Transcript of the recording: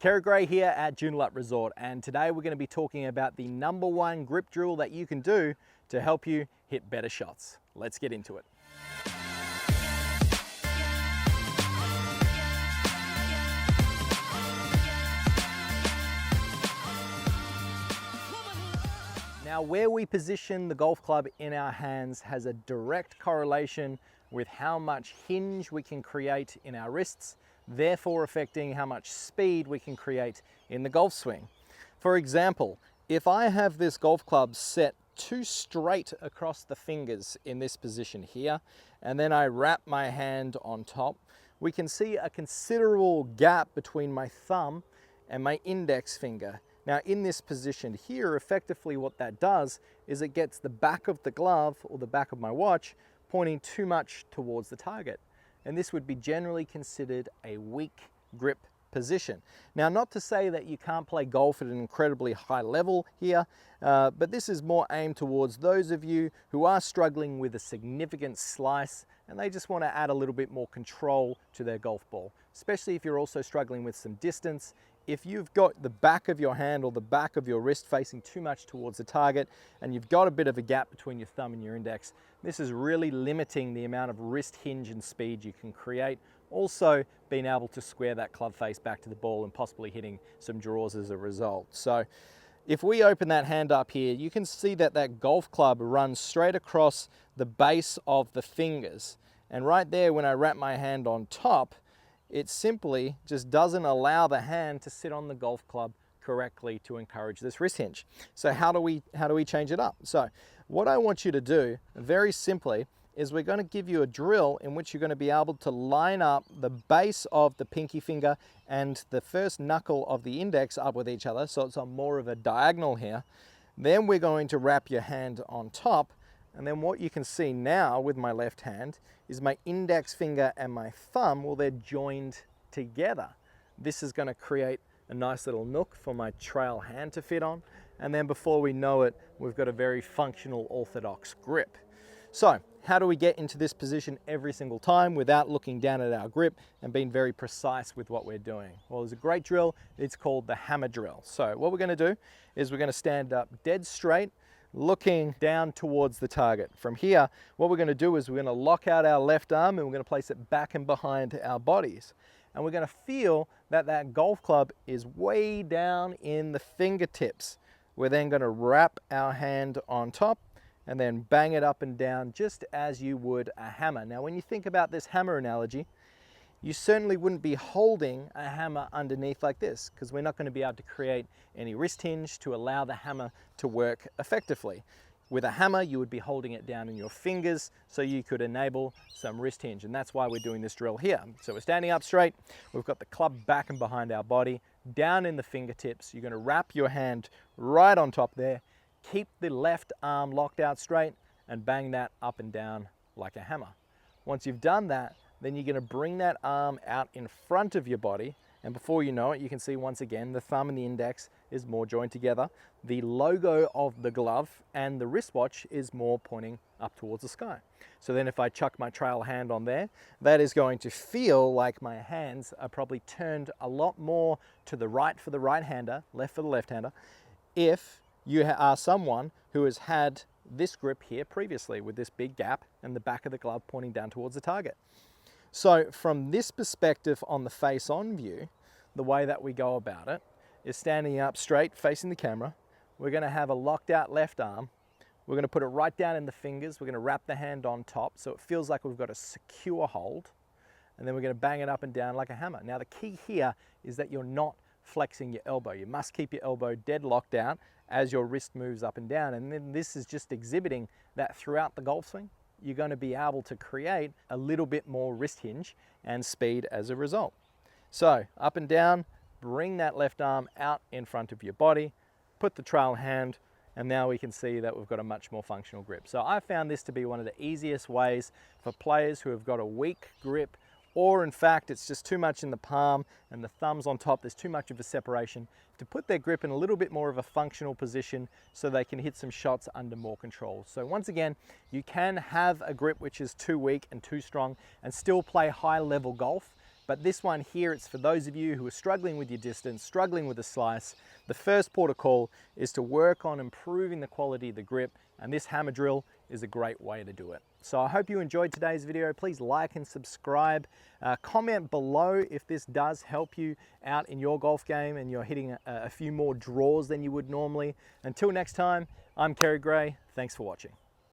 Kerrod here at Joondalup Resort, and today we're going to be talking about the #1 grip drill that you can do to help you hit better shots. Let's get into it. Now, where we position the golf club in our hands has a direct correlation with how much hinge we can create in our wrists, therefore affecting how much speed we can create in the golf swing. For example, if I have this golf club set too straight across the fingers in this position here, and then I wrap my hand on top, we can see a considerable gap between my thumb and my index finger. Now in this position here, effectively what that does is it gets the back of the glove or the back of my watch pointing too much towards the target. And this would be generally considered a weak grip position. Now, not to say that you can't play golf at an incredibly high level here, but this is more aimed towards those of you who are struggling with a significant slice and they just want to add a little bit more control to their golf ball, especially if you're also struggling with some distance. If you've got the back of your hand or the back of your wrist facing too much towards the target and you've got a bit of a gap between your thumb and your index, this is really limiting the amount of wrist hinge and speed you can create. Also being able to square that club face back to the ball and possibly hitting some draws as a result. So if we open that hand up here, you can see that that golf club runs straight across the base of the fingers. And right there, when I wrap my hand on top, it simply just doesn't allow the hand to sit on the golf club correctly to encourage this wrist hinge. So how do we change it up? So what I want you to do very simply is we're going to give you a drill in which you're going to be able to line up the base of the pinky finger and the first knuckle of the index up with each other, so it's on more of a diagonal here. Then we're going to wrap your hand on top, and then what you can see now with my left hand is my index finger and my thumb, well, they're joined together. This is going to create a nice little nook for my trail hand to fit on. And then before we know it, we've got a very functional orthodox grip. So how do we get into this position every single time without looking down at our grip and being very precise with what we're doing? Well, there's a great drill. It's called the hammer drill. So what we're going to do is we're going to stand up dead straight, looking down towards the target. From here, what we're going to do is we're going to lock out our left arm and we're going to place it back and behind our bodies. And we're going to feel that that golf club is way down in the fingertips. We're then going to wrap our hand on top and then bang it up and down just as you would a hammer. Now, when you think about this hammer analogy, you certainly wouldn't be holding a hammer underneath like this, because we're not going to be able to create any wrist hinge to allow the hammer to work effectively. With a hammer, you would be holding it down in your fingers so you could enable some wrist hinge, and that's why we're doing this drill here. So we're standing up straight, we've got the club back and behind our body, down in the fingertips. You're going to wrap your hand right on top there, keep the left arm locked out straight, and bang that up and down like a hammer. Once you've done that, then you're going to bring that arm out in front of your body, and before you know it, you can see once again the thumb and the index is more joined together. The logo of the glove and the wristwatch is more pointing up towards the sky. So then if I chuck my trail hand on there, that is going to feel like my hands are probably turned a lot more to the right for the right-hander, left for the left-hander, if you are someone who has had this grip here previously with this big gap and the back of the glove pointing down towards the target. So from this perspective on the face-on view, the way that we go about it is standing up straight, facing the camera. We're going to have a locked out left arm. We're going to put it right down in the fingers. We're going to wrap the hand on top so it feels like we've got a secure hold. And then we're going to bang it up and down like a hammer. Now the key here is that you're not flexing your elbow. You must keep your elbow dead locked out as your wrist moves up and down. And then this is just exhibiting that throughout the golf swing, you're going to be able to create a little bit more wrist hinge and speed as a result. So up and down, bring that left arm out in front of your body, put the trail hand, and now we can see that we've got a much more functional grip. So I found this to be one of the easiest ways for players who have got a weak grip, or in fact it's just too much in the palm and the thumb's on top, there's too much of a separation, to put their grip in a little bit more of a functional position so they can hit some shots under more control. So once again, you can have a grip which is too weak and too strong and still play high level golf. But this one here, it's for those of you who are struggling with your distance, struggling with the slice. The first port of call is to work on improving the quality of the grip, and this hammer drill is a great way to do it. So I hope you enjoyed today's video. Please like and subscribe. Comment below if this does help you out in your golf game and you're hitting a few more draws than you would normally. Until next time, I'm Kerrod Gray. Thanks for watching.